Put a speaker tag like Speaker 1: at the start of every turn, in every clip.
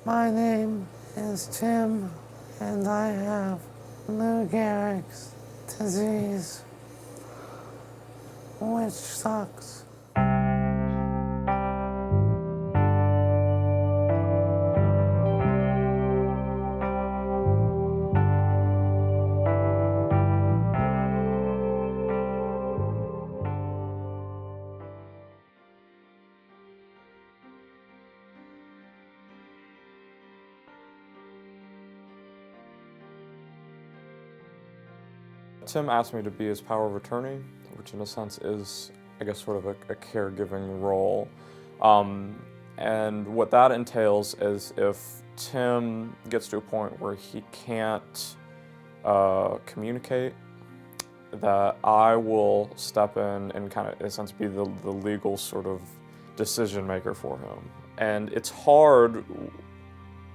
Speaker 1: My name is Tim, and I have Lou Gehrig's disease, which sucks.
Speaker 2: Tim asked me to be his power of attorney, which in a sense is, I guess, sort of a caregiving role. And what that entails is if Tim gets to a point where he can't communicate, that I will step in and kind of, in a sense, be the legal sort of decision maker for him. And it's hard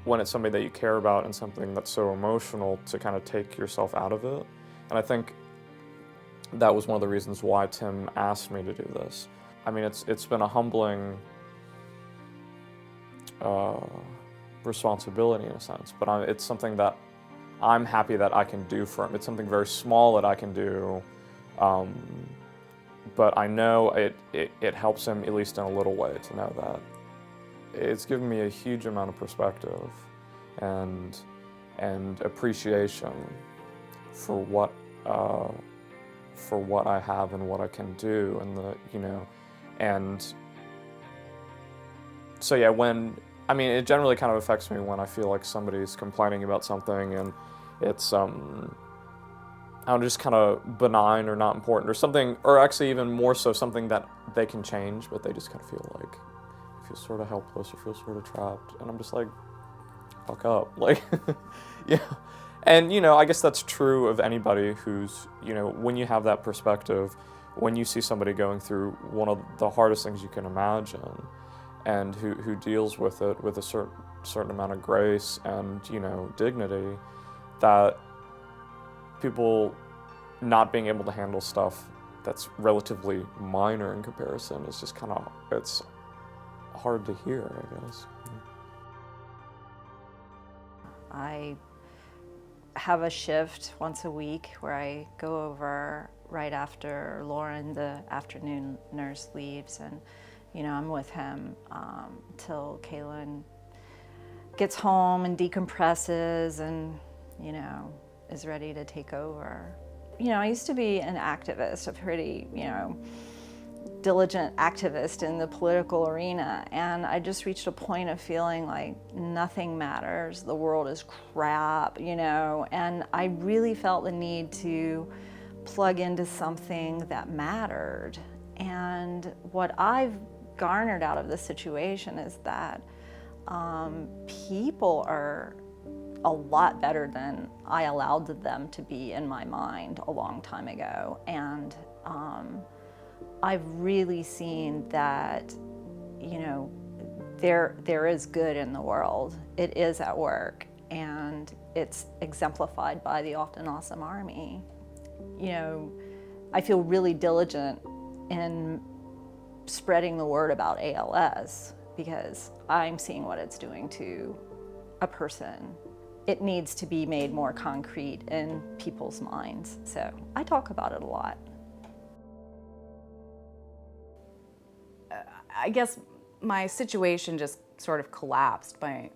Speaker 2: when it's somebody that you care about and something that's so emotional to kind of take yourself out of it. And I think that was one of the reasons why Tim asked me to do this. I mean, it's been a humbling responsibility in a sense, but it's something that I'm happy that I can do for him. It's something very small that I can do, but I know it helps him, at least in a little way, to know that. It's given me a huge amount of perspective and appreciation for what I have and what I can do, and so yeah, it generally kind of affects me when I feel like somebody's complaining about something and it's just kind of benign or not important or something, or actually even more so something that they can change, but they just kind of feel sort of helpless or feel sort of trapped, and I'm just like, fuck up, like, yeah. And, I guess that's true of anybody who's, when you have that perspective, when you see somebody going through one of the hardest things you can imagine, and who deals with it with a certain amount of grace and, dignity, that people not being able to handle stuff that's relatively minor in comparison is just kind of, it's hard to hear, I guess.
Speaker 3: I have a shift once a week where I go over right after Lauren, the afternoon nurse, leaves, and I'm with him till Kaylan gets home and decompresses and is ready to take over. I used to be an activist, a pretty diligent activist in the political arena, and I just reached a point of feeling like nothing matters, the world is crap, and I really felt the need to plug into something that mattered. And what I've garnered out of this situation is that people are a lot better than I allowed them to be in my mind a long time ago, and I've really seen that, there is good in the world. It is at work, and it's exemplified by the Often Awesome Army. I feel really diligent in spreading the word about ALS because I'm seeing what it's doing to a person. It needs to be made more concrete in people's minds, so I talk about it a lot.
Speaker 4: I guess my situation just sort of collapsed. The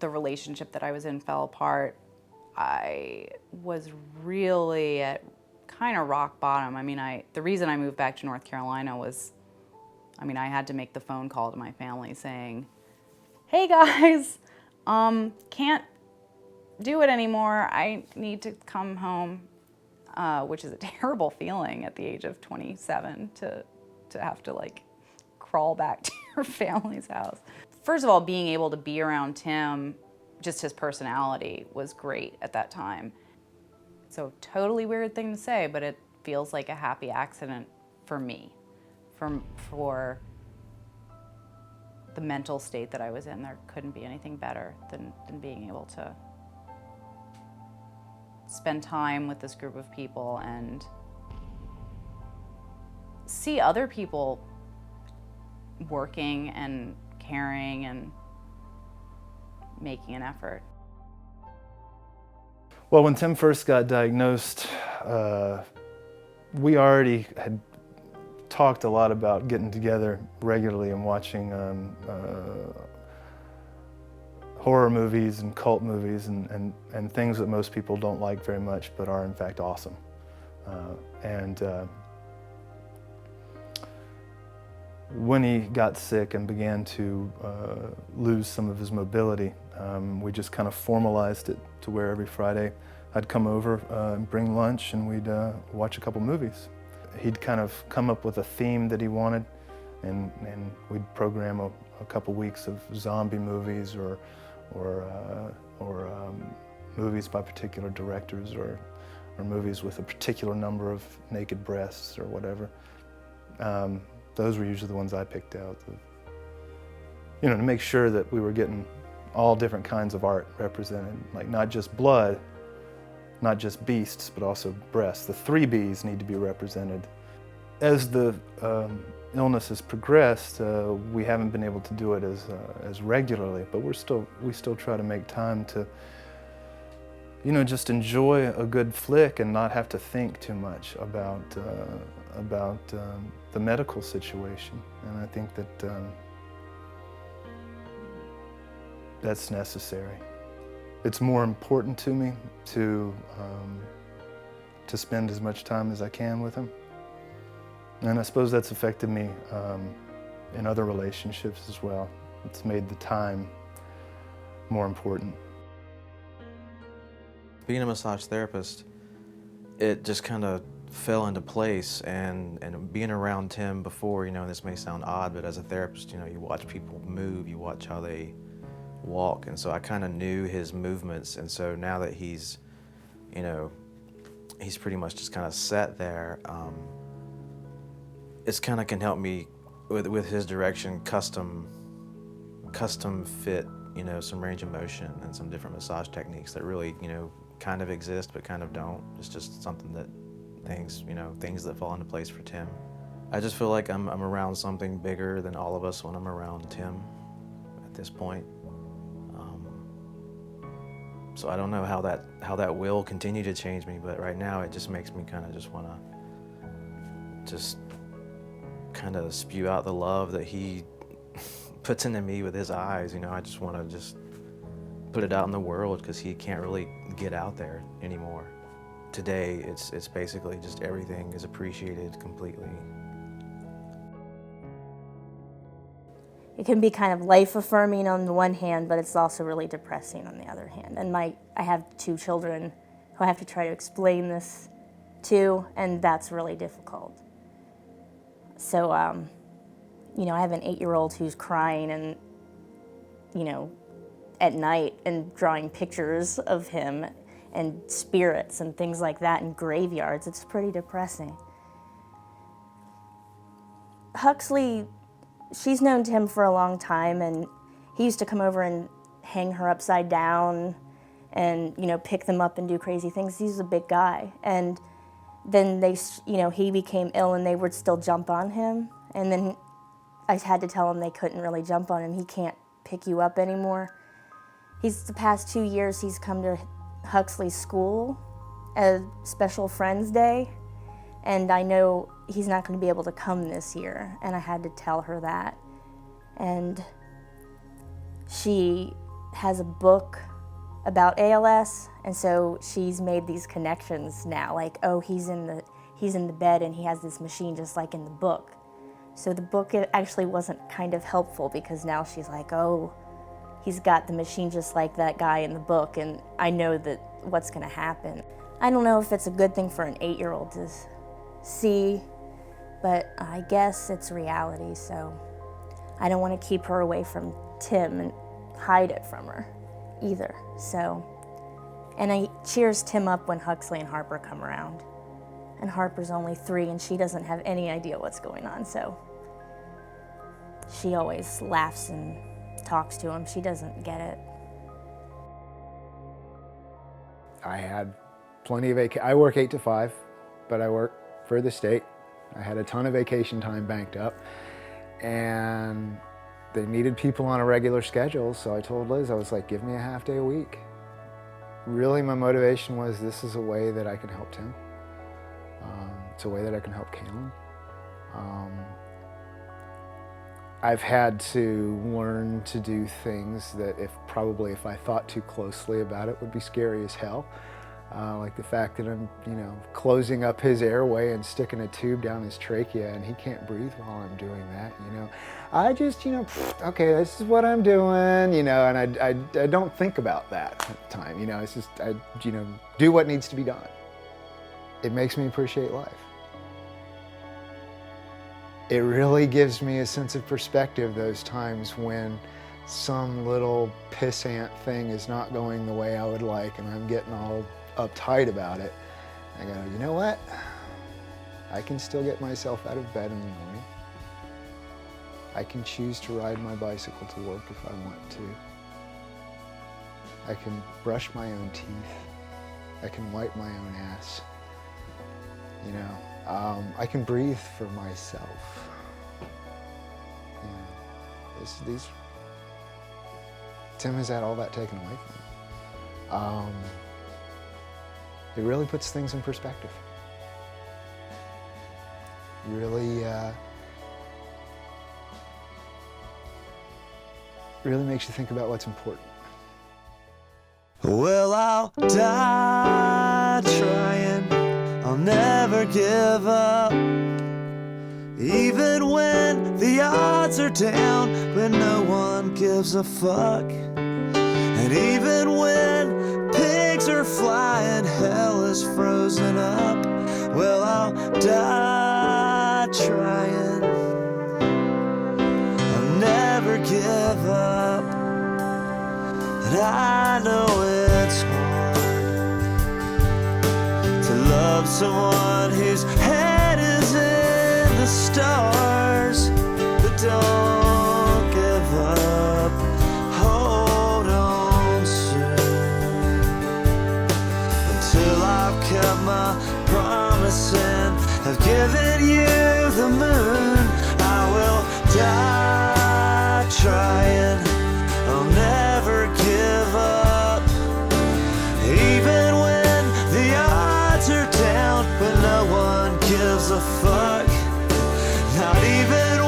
Speaker 4: relationship that I was in fell apart. I was really at kind of rock bottom. The reason I moved back to North Carolina was, I had to make the phone call to my family saying, hey guys, can't do it anymore. I need to come home, which is a terrible feeling at the age of 27 to have to crawl back to your family's house. First of all, being able to be around Tim, just his personality was great at that time. So totally weird thing to say, but it feels like a happy accident for me, for the mental state that I was in. There couldn't be anything better than being able to spend time with this group of people and see other people working and caring and making an effort.
Speaker 5: Well, when Tim first got diagnosed, we already had talked a lot about getting together regularly and watching horror movies and cult movies and things that most people don't like very much but are in fact awesome. When he got sick and began to lose some of his mobility, we just kind of formalized it to where every Friday I'd come over and bring lunch and we'd watch a couple movies. He'd kind of come up with a theme that he wanted, and we'd program a couple weeks of zombie movies or movies by particular directors or movies with a particular number of naked breasts or whatever. Those were usually the ones I picked out, you know, to make sure that we were getting all different kinds of art represented, like not just blood, not just beasts, but also breasts. The 3 Bs need to be represented. As the illness has progressed, we haven't been able to do it as regularly, but we still try to make time to, you know, just enjoy a good flick and not have to think too much about the medical situation. And I think that that's necessary. It's more important to me to spend as much time as I can with him. And I suppose that's affected me in other relationships as well. It's made the time more important.
Speaker 6: Being a massage therapist, it just kind of fell into place, and being around Tim before, you know, this may sound odd, but as a therapist, you know, you watch people move, you watch how they walk, and so I kind of knew his movements, and so now that he's, you know, he's pretty much just kind of set there, it's kind of can help me with his direction, custom fit, you know, some range of motion and some different massage techniques that really, you know, kind of exist but kind of don't. It's just something that things that fall into place for Tim. I just feel like I'm around something bigger than all of us when I'm around Tim at this point. So I don't know how that will continue to change me, but right now it just makes me kind of just want to just kind of spew out the love that he puts into me with his eyes. You know, I just want to just put it out in the world because he can't really get out there anymore. Today, it's basically just everything is appreciated completely.
Speaker 7: It can be kind of life-affirming on the one hand, but it's also really depressing on the other hand. And I have 2 children who I have to try to explain this to, and that's really difficult. So, you know, I have an 8-year-old who's crying and, you know, at night and drawing pictures of him and spirits and things like that in graveyards. It's pretty depressing. Huxley, she's known Tim for a long time, and he used to come over and hang her upside down and, you know, pick them up and do crazy things. He's a big guy. And then he became ill and they would still jump on him. And then I had to tell him they couldn't really jump on him. He can't pick you up anymore. The past 2 years, he's come to Huxley's school, a special Friends Day, and I know he's not going to be able to come this year, and I had to tell her that. And she has a book about ALS, and so she's made these connections now, like, oh, he's in the bed and he has this machine just like in the book. So the book actually wasn't kind of helpful because now she's like, oh, he's got the machine just like that guy in the book, and I know that what's going to happen. I don't know if it's a good thing for an 8-year-old to see, but I guess it's reality, so I don't want to keep her away from Tim and hide it from her either. So, and I cheers Tim up when Huxley and Harper come around. And Harper's only 3 and she doesn't have any idea what's going on, so she always laughs and talks to him. She doesn't get it.
Speaker 8: I had plenty of I work 8 to 5, but I work for the state. I had a ton of vacation time banked up, and they needed people on a regular schedule, so I told Liz, I was like, give me a half day a week. Really, my motivation was this is a way that I can help Tim. It's a way that I can help Kaylan. I've had to learn to do things that if I thought too closely about it would be scary as hell. Like the fact that I'm, closing up his airway and sticking a tube down his trachea and he can't breathe while I'm doing that, I just, okay, this is what I'm doing, and I don't think about that at the time, it's just, I do what needs to be done. It makes me appreciate life. It really gives me a sense of perspective those times when some little pissant thing is not going the way I would like and I'm getting all uptight about it. I go, you know what? I can still get myself out of bed in the morning. I can choose to ride my bicycle to work if I want to. I can brush my own teeth. I can wipe my own ass. I can breathe for myself. Tim has had all that taken away from him. It really puts things in perspective. Really makes you think about what's important.
Speaker 9: Well, I'll die trying, I'll never give up. Even when the odds are down, when no one gives a fuck. And even when pigs are flying, hell is frozen up. Well, I'll die trying, I'll never give up. And I know it's hard to love someone whose head is in the stars, but don't give up, hold on soon, until I've kept my promise and have given you the moon. I will die trying, I'll never give up, even when the odds are down, when no one gives a fuck, not even